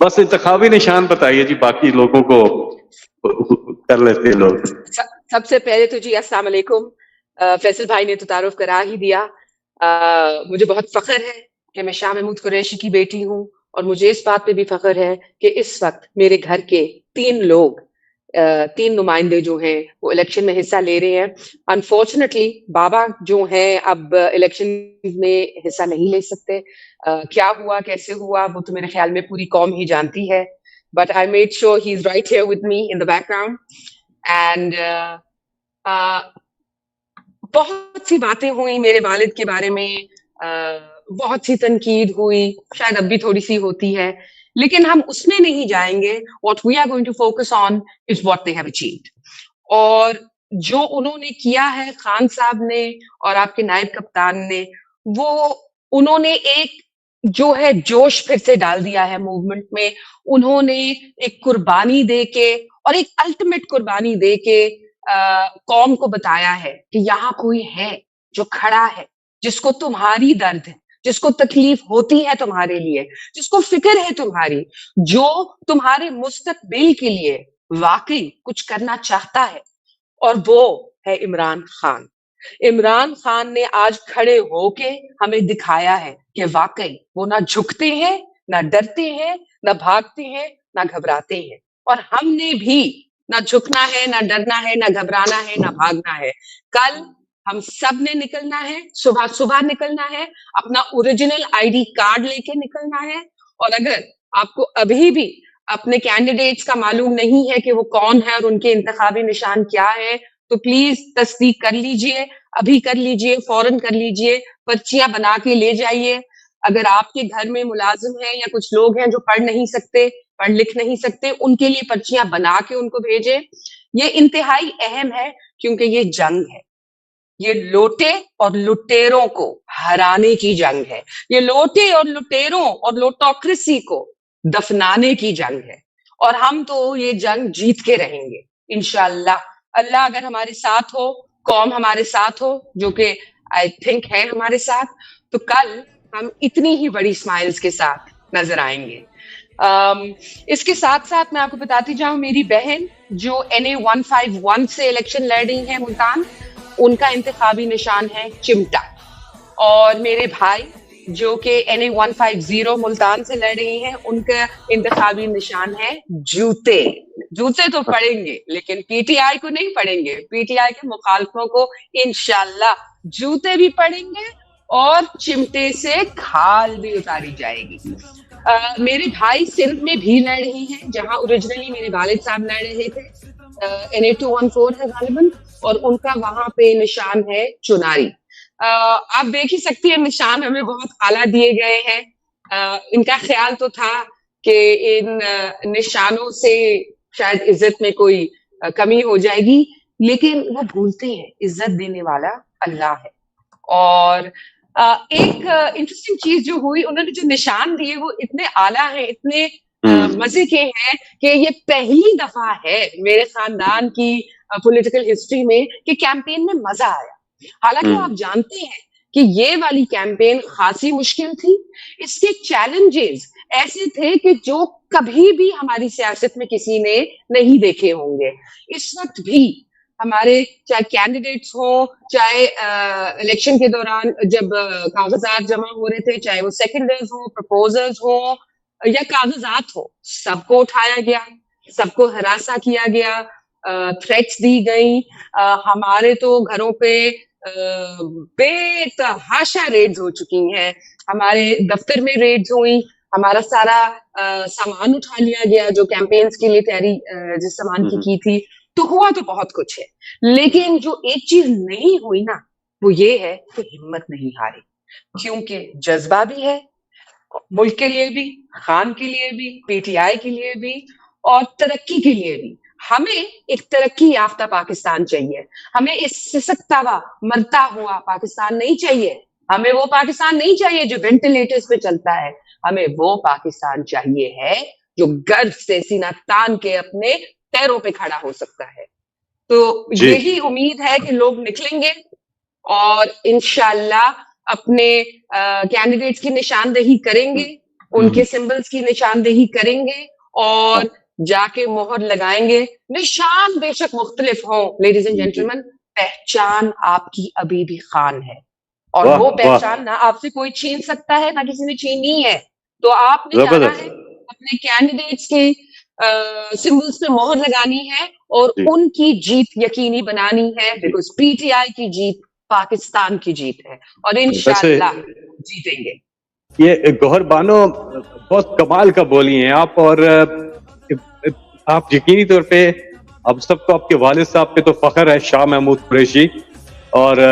बस इंतखाबी निशान बताइए जी, बाकी लोगों को कर लेते हैं लोग। सबसे पहले तो जी अस्सलाम वालेकुम। फैसल भाई ने तो तारुफ करा ही दिया। मुझे बहुत फख्र है कि मैं शाह महमूद कुरैशी की बेटी हूँ, और मुझे इस बात पे भी फख्र है कि इस वक्त मेरे घर के 3 लोग, 3 नुमाइंदे जो हैं वो इलेक्शन में हिस्सा ले रहे हैं। अनफॉर्चुनेटली बाबा जो हैं अब इलेक्शन में हिस्सा नहीं ले सकते। क्या हुआ, कैसे हुआ, वो तो मेरे ख्याल में पूरी कौम ही जानती है। But I made sure he is right here with me in the background. And बहुत सी बातें हुई मेरे वालिद के बारे में, बहुत सी तनकीद हुई, शायद अब भी थोड़ी सी होती है, लेकिन हम उसमें नहीं जाएंगे। What we are going to focus on is what they have achieved. और जो उन्होंने किया है खान साहब ने और आपके नायब कप्तान ने, वो उन्होंने एक जो है जोश फिर से डाल दिया है मूवमेंट में। उन्होंने एक कुर्बानी दे के, और एक अल्टीमेट कुर्बानी दे के कौम को बताया है कि यहाँ कोई है जो खड़ा है, जिसको तुम्हारी दर्द है, जिसको तकलीफ होती है तुम्हारे लिए, जिसको फिक्र है तुम्हारी, जो तुम्हारे मुस्तकबिल के लिए वाकई कुछ करना चाहता है, और वो है इमरान खान। इमरान खान ने आज खड़े होके हमें दिखाया है कि वाकई वो ना झुकते हैं, ना डरते हैं, ना भागते हैं, ना घबराते हैं। और हमने भी ना झुकना है, ना डरना है, ना घबराना है, ना भागना है। कल हम सब ने निकलना है, सुबह सुबह निकलना है, अपना ओरिजिनल आईडी कार्ड लेके निकलना है। और अगर आपको अभी भी अपने कैंडिडेट्स का मालूम नहीं है कि वो कौन है और उनके इंतखाबी निशान क्या है, तो प्लीज तस्दीक कर लीजिए, अभी कर लीजिए, फौरन कर लीजिए, पर्चियां बना के ले जाइए। अगर आपके घर में मुलाजिम है या कुछ लोग हैं जो पढ़ नहीं सकते, पढ़ लिख नहीं सकते, उनके लिए पर्चियां बना के उनको भेजें। ये इंतहाई अहम है, क्योंकि ये जंग है, ये लोटे और लुटेरों को हराने की जंग है। ये लोटे और लुटेरों और लोटोक्रेसी को दफनाने की जंग है। और हम तो ये जंग जीत के रहेंगे इंशाल्लाह। अल्लाह अगर हमारे साथ हो, कौम हमारे साथ हो, जो कि आई थिंक है हमारे साथ, तो कल हम इतनी ही बड़ी स्माइल्स के साथ नजर आएंगे। इसके साथ साथ मैं आपको बताती जाऊं, मेरी बहन जो NA 151 से इलेक्शन लड़ रही है मुल्तान, उनका इंतखाबी निशान है चिमटा। और मेरे भाई जो कि NA 150 मुल्तान से लड़ रही हैं, उनका इंतखाबी निशान है जूते। जूते तो पड़ेंगे, लेकिन पीटीआई को नहीं पड़ेंगे, पीटीआई के मुखालफों को इंशाल्लाह जूते भी पड़ेंगे और चिमटे से खाल भी उतारी जाएगी। मेरे भाई सिंध में भी लड़ रही हैं, जहां ओरिजिनली मेरे वालिद साहब लड़ रहे थे। NA 214 है गालिबन, और उनका वहां पे निशान है चुनारी। आप देख ही सकती है, निशान हमें बहुत आला दिए गए हैं। इनका ख्याल तो था कि इन निशानों से शायद इज्जत में कोई कमी हो जाएगी, लेकिन वो भूलते हैं इज्जत देने वाला अल्लाह है। और एक इंटरेस्टिंग चीज जो हुई, उन्होंने जो निशान दिए वो इतने आला है, इतने मजे के हैं कि ये पहली दफा है मेरे खानदान की पॉलिटिकल हिस्ट्री में कि कैंपेन में मजा आया। हालांकि आप जानते हैं कि ये वाली कैंपेन खासी मुश्किल थी। इसके चैलेंजेस ऐसे थे कि जो कभी भी हमारी सियासत में किसी ने नहीं देखे होंगे। इस वक्त भी हमारे चाहे कैंडिडेट्स हो, चाहे इलेक्शन के दौरान जब कागजात जमा हो रहे थे, चाहे वो सेकेंडर्स हो, प्रपोजल्स हो या कागजात हो, सबको उठाया गया, सबको हरासा किया गया, थ्रेट्स दी गई। हमारे तो घरों पे बेतहाशा रेड्स हो चुकी हैं, हमारे दफ्तर में रेड्स हुई, हमारा सारा सामान उठा लिया गया जो कैंपेन्स के लिए तैयारी जिस सामान की थी। तो हुआ तो बहुत कुछ है, लेकिन जो एक चीज नहीं हुई ना, वो ये है कि हिम्मत नहीं हारी, क्योंकि जज्बा भी है मुल्क के लिए भी, खान के लिए भी, पीटीआई के लिए भी, और तरक्की के लिए भी। हमें एक तरक्की याफ्ता पाकिस्तान चाहिए, हमें इस सिसकता हुआ मरता हुआ पाकिस्तान नहीं चाहिए। हमें वो पाकिस्तान नहीं चाहिए जो वेंटिलेटर्स पे चलता है, हमें वो पाकिस्तान चाहिए है जो गर्व से सीना तान के अपने पैरों पे खड़ा हो सकता है। तो यही उम्मीद है कि लोग निकलेंगे और इंशाल्लाह अपने कैंडिडेट्स की निशानदेही करेंगे, उनके सिंबल्स की निशानदेही करेंगे और जाके मोहर लगाएंगे। निशान बेशक मुख्तलिफ हो, लेडीज एंड जेंटलमैन, पहचान आपकी अभी भी खान है और वाह वो वाह, पहचान ना आपसे कोई छीन सकता है ना किसी ने छीनी है। तो आपने जाना है, जबरदस्त अपने कैंडिडेट्स के सिंबल्स पे मोहर लगानी है और जी। उनकी जीत यकीनी बनानी है, बिकॉज पीटीआई की जीत पाकिस्तान की जीत है और इंशाल्लाह जीतेंगे। ये गौहर बानो बहुत कमाल का बोली हैं आप, और आप यकीनी तौर पे अब सबको आपके वालिद साहब पे तो फख्र है, शाह महमूद कुरैशी, और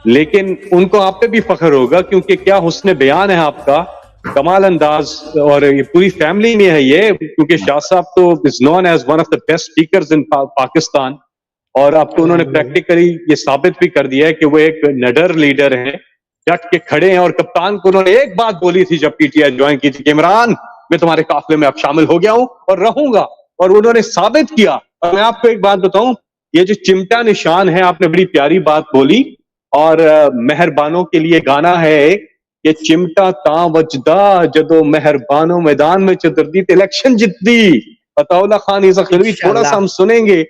लेकिन उनको आप पे भी फख्र होगा क्योंकि क्या हुस्न बयान है आपका, कमाल अंदाज, और ये पूरी फैमिली में है ये, क्योंकि शाह साहब तो is known as one of the best speakers in Pakistan, और आपको उन्होंने प्रैक्टिकली ये साबित भी कर दिया है कि वो एक निडर लीडर हैं, डट के खड़े हैं। और कप्तान को उन्होंने एक बात बोली थी जब पीटीआई ज्वाइन की थी कि इमरान, मैं तुम्हारे काफिले में अब शामिल हो गया हूं और रहूंगा, और उन्होंने साबित किया। और मैं आपको एक बात बताऊं, ये जो चिमटा निशान है, आपने बड़ी प्यारी बात बोली, और मेहरबानों के लिए गाना है एक, ये चिमटा तां वजदा जदों मेहरबानों मैदान में चतुर्दी ते इलेक्शन जितदी। अताउल्ला खान इज़ थोड़ा सा इंशाल्लाह। हम सुनेंगे।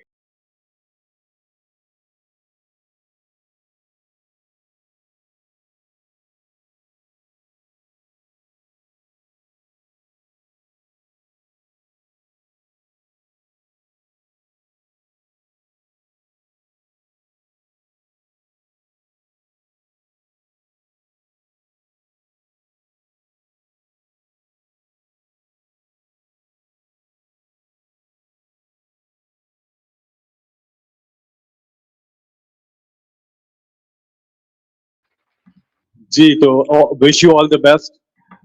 जी, तो wish you all the best,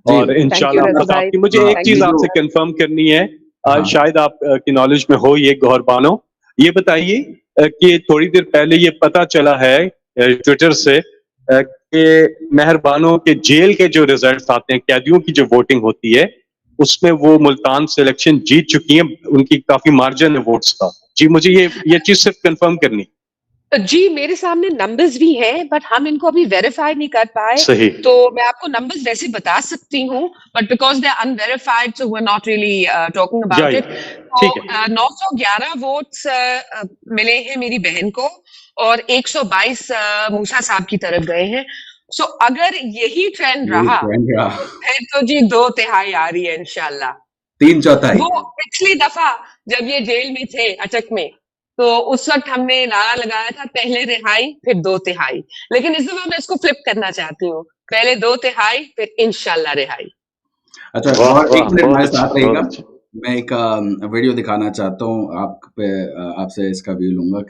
जी और थैंक यू इंशाल्लाह रजा बस भाई, आपकी मुझे एक थैंक चीज यू। आपसे कंफर्म करनी है, हाँ। शायद आप की नॉलेज में हो ये, गौहर बानो, ये बताइए कि थोड़ी देर पहले ये पता चला है ट्विटर से कि मेहरबानों के जेल के जो रिजल्ट्स आते हैं, कैदियों की जो वोटिंग होती है, उसमें वो मुल्तान से इलेक्शन जीत चुकी हैं, उनकी काफी मार्जिन है वोट्स का। जी, मुझे ये चीज सिर्फ कंफर्म करनी। जी, मेरे सामने नंबर्स भी हैं, बट हम इनको अभी वेरीफाई नहीं कर पाए, सही, तो मैं आपको नंबर्स वैसे बता सकती हूँ, but because they are unverified so we are not really talking about जाइए, इट। तो ठीक है। 911 वोट्स मिले हैं मेरी बहन को और 122 मूसा साहब की तरफ गए हैं। सो अगर यही ट्रेंड रहा तो फिर तो जी 2/3 आ रही है इंशाल्लाह। 3/4 वो पिछली दफा जब ये जेल में थे अटक में, तो उस वक्त हमने नारा लगाया था पहले रिहाई फिर 2/3, लेकिन इस दफा मैं इसको फ्लिप करना चाहती हूँ, पहले 2/3 फिर इंशाल्लाह रिहाई। अच्छा, वाह और एक वाह, मिनट बहुत हमारे अच्छा, साथ बहुत रहेगा। अच्छा। मैं एक वीडियो दिखाना चाहता हूँ आप पे, आपसे इसका व्यू लूंगा कि